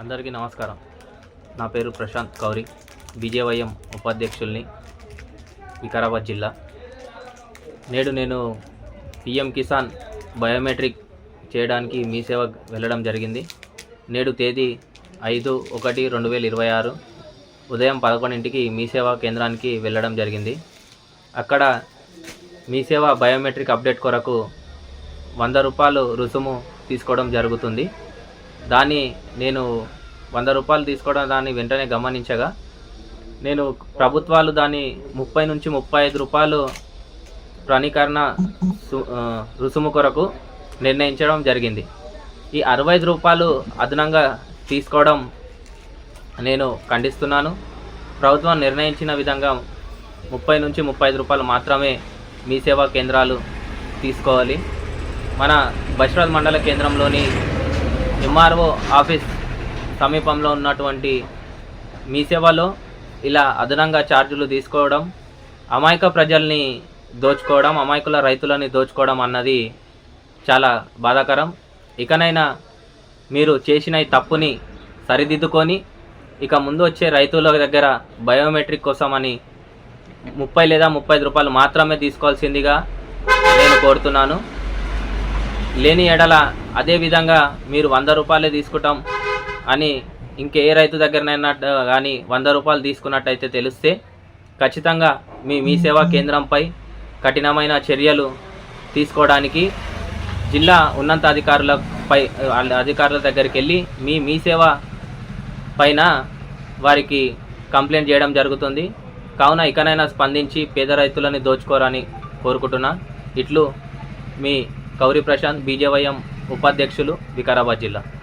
అందరికీ నమస్కారం. నా పేరు ప్రశాంత్ కౌరి, బీజేవైఎం ఉపాధ్యక్షుల్ని, వికారాబాద్ జిల్లా. నేడు నేను పిఎం కిసాన్ బయోమెట్రిక్ చేయడానికి మీ సేవ వెళ్ళడం జరిగింది. నేడు తేదీ 5/1/2026 ఉదయం 11ంటికి మీ సేవా కేంద్రానికి వెళ్ళడం జరిగింది. అక్కడ మీ సేవ బయోమెట్రిక్ అప్డేట్ కొరకు 100 రూపాయలు రుసుము తీసుకోవడం జరుగుతుంది. దాన్ని నేను 100 రూపాయలు తీసుకోవడం దాన్ని వెంటనే గమనించగా నేను ప్రభుత్వాలు దాన్ని 30 నుంచి 35 రూపాయలు ప్రణీకరణ రుసుము కొరకు నిర్ణయించడం జరిగింది. ఈ 65 రూపాయలు అదనంగా తీసుకోవడం నేను ఖండిస్తున్నాను. ప్రభుత్వం నిర్ణయించిన విధంగా 30 నుంచి 35 రూపాయలు మాత్రమే మీ సేవా కేంద్రాలు తీసుకోవాలి. మన బషీరాబాద్ మండల కేంద్రంలోని ఎంఆర్ఓ ఆఫీస్ సమీపంలో ఉన్నటువంటి మీ సేవలో ఇలా అదనంగా ఛార్జీలు తీసుకోవడం, అమాయక ప్రజల్ని దోచుకోవడం, అమాయకుల రైతులని దోచుకోవడం అన్నది చాలా బాధాకరం. ఇకనైనా మీరు చేసిన ఈ తప్పుని సరిదిద్దుకొని ఇక ముందు వచ్చే రైతుల దగ్గర బయోమెట్రిక్ కోసమని 30 లేదా 35 రూపాయలు మాత్రమే తీసుకోవాల్సిందిగా నేను కోరుతున్నాను. లేని ఎడల అదేవిధంగా మీరు 100 రూపాయలే తీసుకుంటాం అని ఇంకే రైతు దగ్గరనైనా కానీ 100 రూపాయలు తీసుకున్నట్టయితే తెలిస్తే ఖచ్చితంగా మీ సేవా కేంద్రంపై కఠినమైన చర్యలు తీసుకోవడానికి జిల్లా అధికారుల దగ్గరికి వెళ్ళి మీ సేవ పైన వారికి కంప్లైంట్ చేయడం జరుగుతుంది. కావున ఇకనైనా స్పందించి పేద రైతులని దోచుకోరని కోరుకుంటున్నా. ఇట్లు మీ కౌరి ప్రశాంత్, బీజేవైఎం ఉపాధ్యక్షులు, వికారాబాద్ జిల్లా.